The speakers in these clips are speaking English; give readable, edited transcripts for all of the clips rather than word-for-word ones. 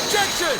Objection!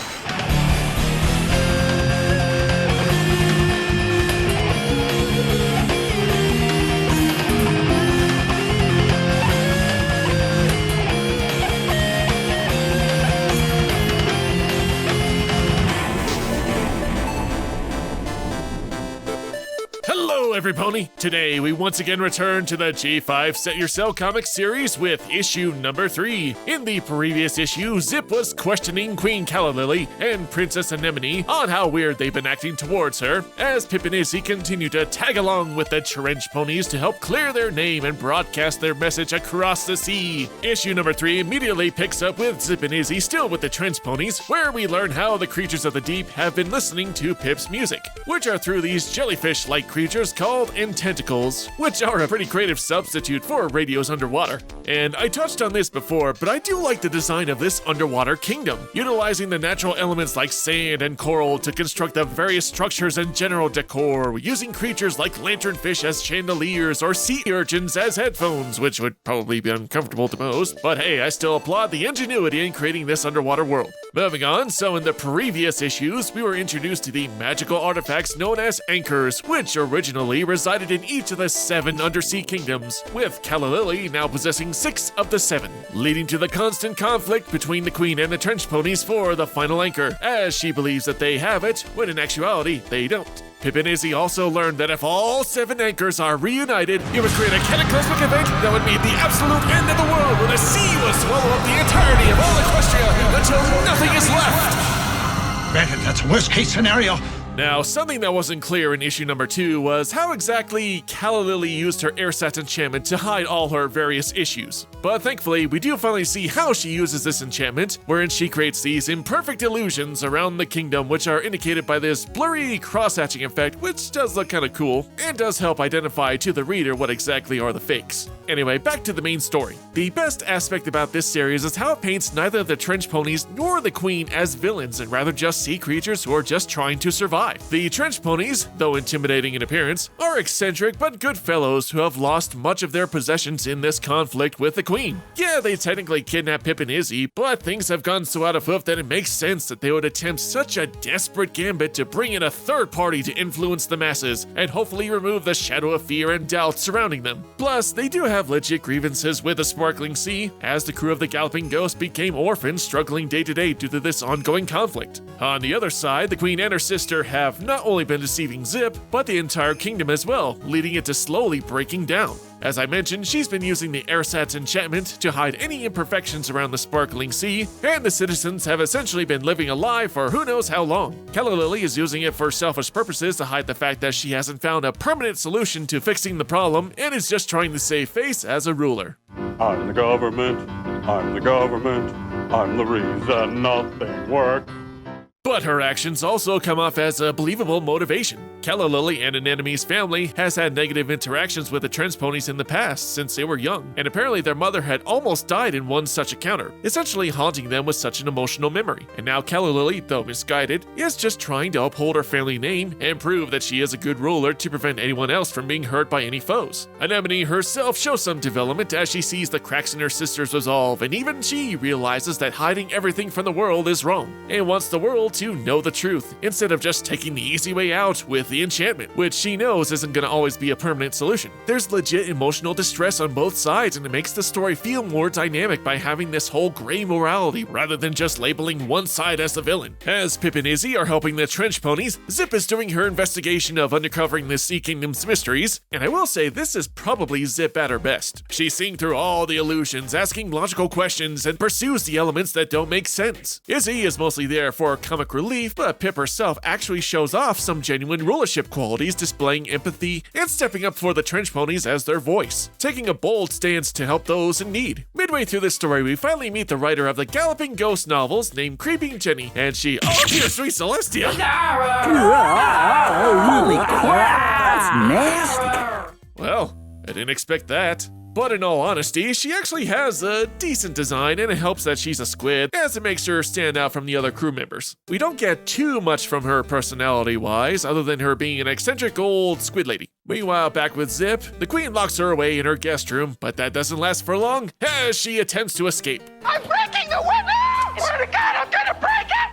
Hello, everypony! Today, we once again return to the G5 Set Your Sail comic series with issue number 3. In the previous issue, Zip was questioning Queen Calla Lily and Princess Anemone on how weird they've been acting towards her, as Pip and Izzy continue to tag along with the trench ponies to help clear their name and broadcast their message across the sea. Issue number 3 immediately picks up with Zip and Izzy still with the trench ponies, where we learn how the creatures of the deep have been listening to Pip's music, which are through these jellyfish-like creatures called tentacles, which are a pretty creative substitute for radios underwater. And I touched on this before, but I do like the design of this underwater kingdom, utilizing the natural elements like sand and coral to construct the various structures and general decor, using creatures like lanternfish as chandeliers or sea urchins as headphones, which would probably be uncomfortable to most, but hey, I still applaud the ingenuity in creating this underwater world. Moving on, so in the previous issues, we were introduced to the magical artifacts known as anchors, which originally resided in each of the 7 undersea kingdoms, with Calla Lily now possessing 6 of the 7, leading to the constant conflict between the Queen and the trench ponies for the final anchor, as she believes that they have it, when in actuality, they don't. Pip and Izzy also learned that if all 7 anchors are reunited, it would create a cataclysmic event that would mean the absolute end of the world, where the sea will swallow up the entirety of all Equestria until nothing is left. Granted, that's a worst-case scenario. Now, something that wasn't clear in issue number 2 was how exactly Calla Lily used her ersatz enchantment to hide all her various issues. But thankfully, we do finally see how she uses this enchantment, wherein she creates these imperfect illusions around the kingdom, which are indicated by this blurry cross-hatching effect, which does look kinda cool, and does help identify to the reader what exactly are the fakes. Anyway, back to the main story. The best aspect about this series is how it paints neither the trench ponies nor the queen as villains, and rather just sea creatures who are just trying to survive. The trench ponies, though intimidating in appearance, are eccentric but good fellows who have lost much of their possessions in this conflict with the queen. Yeah, they technically kidnapped Pip and Izzy, but things have gone so out of hoof that it makes sense that they would attempt such a desperate gambit to bring in a third party to influence the masses and hopefully remove the shadow of fear and doubt surrounding them. Plus, they do have legit grievances with the sparkling sea, as the crew of the Galloping Ghost became orphans struggling day to day due to this ongoing conflict. On the other side, the queen and her sister have not only been deceiving Zip, but the entire kingdom as well, leading it to slowly breaking down. As I mentioned, she's been using the ersatz enchantment to hide any imperfections around the sparkling sea, and the citizens have essentially been living a lie for who knows how long. Calla Lily is using it for selfish purposes to hide the fact that she hasn't found a permanent solution to fixing the problem, and is just trying to save face as a ruler. I'm the government, I'm the government, I'm the reason nothing works. But her actions also come off as a believable motivation. Calla Lily and Anemone's family has had negative interactions with the trench ponies in the past since they were young, and apparently their mother had almost died in one such encounter, essentially haunting them with such an emotional memory. And now Calla Lily, though misguided, is just trying to uphold her family name and prove that she is a good ruler to prevent anyone else from being hurt by any foes. Anemone herself shows some development as she sees the cracks in her sister's resolve, and even she realizes that hiding everything from the world is wrong, and wants the world to know the truth, instead of just taking the easy way out with the enchantment, which she knows isn't going to always be a permanent solution. There's legit emotional distress on both sides, and it makes the story feel more dynamic by having this whole gray morality rather than just labeling one side as the villain. As Pip and Izzy are helping the trench ponies, Zip is doing her investigation of uncovering the Sea Kingdom's mysteries, and I will say this is probably Zip at her best. She's seeing through all the illusions, asking logical questions, and pursues the elements that don't make sense. Izzy is mostly there for comic relief, but Pip herself actually shows off some genuine rulership qualities, displaying empathy and stepping up for the trench ponies as their voice, taking a bold stance to help those in need. Midway through this story, we finally meet the writer of the Galloping Ghost novels named Creeping Jenny, and she— oh dear sweet Celestia! Holy crap, that's nasty! Well, I didn't expect that. But in all honesty, she actually has a decent design, and it helps that she's a squid, as it makes her stand out from the other crew members. We don't get too much from her personality-wise, other than her being an eccentric old squid lady. Meanwhile, back with Zip, the queen locks her away in her guest room, but that doesn't last for long, as she attempts to escape. I'm breaking the window! Swear to God, I'm gonna break it!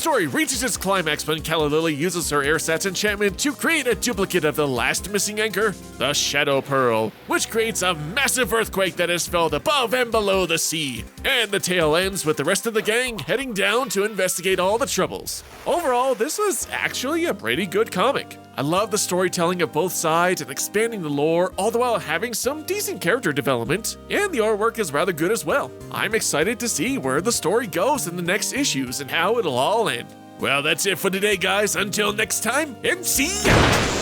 story reaches its climax when Calla Lily uses her Airsat's enchantment to create a duplicate of the last missing anchor, the Shadow Pearl, which creates a massive earthquake that is felt above and below the sea. And the tale ends with the rest of the gang heading down to investigate all the troubles. Overall, this was actually a pretty good comic. I love the storytelling of both sides and expanding the lore, all the while having some decent character development, and the artwork is rather good as well. I'm excited to see where the story goes in the next issues and how it'll all end. Well, that's it for today, guys. Until next time, and see ya!